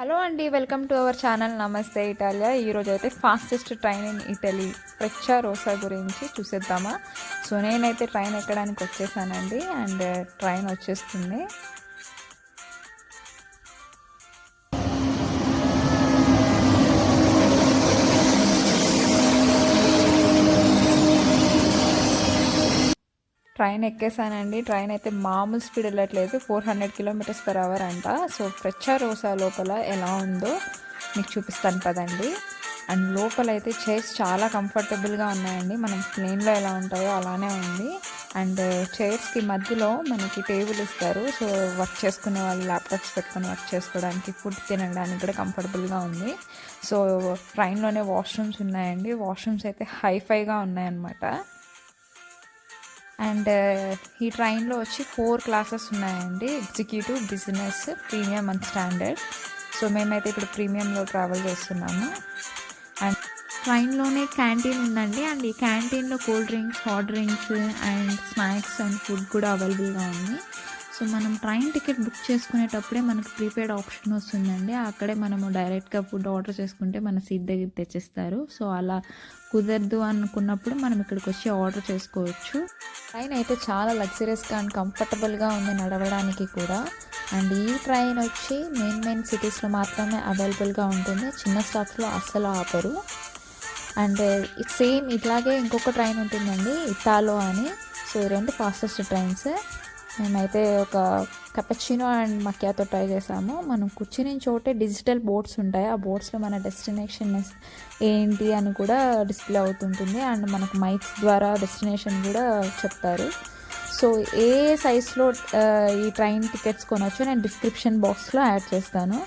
Hello అండి, welcome to our channel నమస్తే Italia. ఈరోజు అయితే fastest train in Italy Frecciarossa గురించి చూసేద్దామా. సో నేనైతే ట్రైన్ ఎక్కడానికి వచ్చేసానండి అండ్ ట్రైన్ వచ్చేస్తుంది. ట్రైన్ ఎక్కేసానండి. ట్రైన్ అయితే మామూలు స్పీడ్ వెళ్ళట్లేదు, 400 km/h అంట. సో ఫ్రెచ్చా రోసా లోపల ఎలా ఉందో మీకు చూపిస్తాను పదండి. అండ్ లోపల అయితే చైర్స్ చాలా కంఫర్టబుల్గా ఉన్నాయండి. మనం ప్లేన్లో ఎలా ఉంటాయో అలానే ఉంది. అండ్ చైర్స్కి మధ్యలో మనకి టేబుల్ ఇస్తారు. సో వర్క్ చేసుకునే వాళ్ళు ల్యాప్టాప్స్ పెట్టుకొని వర్క్ చేసుకోవడానికి, ఫుడ్ తినడానికి కూడా కంఫర్టబుల్గా ఉంది. సో ట్రైన్లోనే వాష్రూమ్స్ ఉన్నాయండి. వాష్రూమ్స్ అయితే హైఫైగా ఉన్నాయన్నమాట. అండ్ ఈ ట్రైన్లో వచ్చి 4 క్లాసెస్ ఉన్నాయండి: executive, business, premium and standard. So మేమైతే ఇప్పుడు ప్రీమియంలో ట్రావెల్ చేస్తున్నాము. అండ్ ట్రైన్లోనే క్యాంటీన్ ఉందండి. అండ్ ఈ క్యాంటీన్లో cool drinks, hot drinks and snacks and food కూడా అవైలబుల్గా ఉంది. సో మనం ట్రైన్ టికెట్ బుక్ చేసుకునేటప్పుడే మనకు ప్రీపెయిడ్ ఆప్షన్ వస్తుందండి. అక్కడే మనము డైరెక్ట్గా ఫుడ్ ఆర్డర్ చేసుకుంటే మన సీట్ దగ్గర తెచ్చిస్తారు. సో అలా కుదరదు అనుకున్నప్పుడు మనం ఇక్కడికి వచ్చి ఆర్డర్ చేసుకోవచ్చు. ట్రైన్ అయితే చాలా లగ్జరియస్గా అండ్ కంఫర్టబుల్గా ఉంది నడవడానికి కూడా. అండ్ ఈ ట్రైన్ వచ్చి మెయిన్ సిటీస్లో మాత్రమే అవైలబుల్గా ఉంటుంది. చిన్న స్టాప్స్లో అస్సలు ఆపరు. అండ్ సేమ్ ఇట్లాగే ఇంకొక ట్రైన్ ఉంటుందండి, ఇటాలో అని. సో ఈ రెండు ఫాస్టెస్ట్ ట్రైన్స్. మేమైతే ఒక కపచినో అండ్ మక్యాతో ట్రై చేసాము. మనం కూర్చుని చోటే డిజిటల్ బోర్డ్స్ ఉంటాయి. ఆ బోర్డ్స్లో మన డెస్టినేషన్ ఏంటి అని కూడా డిస్ప్లే అవుతుంటుంది. అండ్ మనకు మైక్స్ ద్వారా డెస్టినేషన్ కూడా చెప్తారు. సో ఏ సైజ్లో ఈ ట్రైన్ టికెట్స్ కొనవచ్చు నేను డిస్క్రిప్షన్ బాక్స్లో యాడ్ చేస్తాను.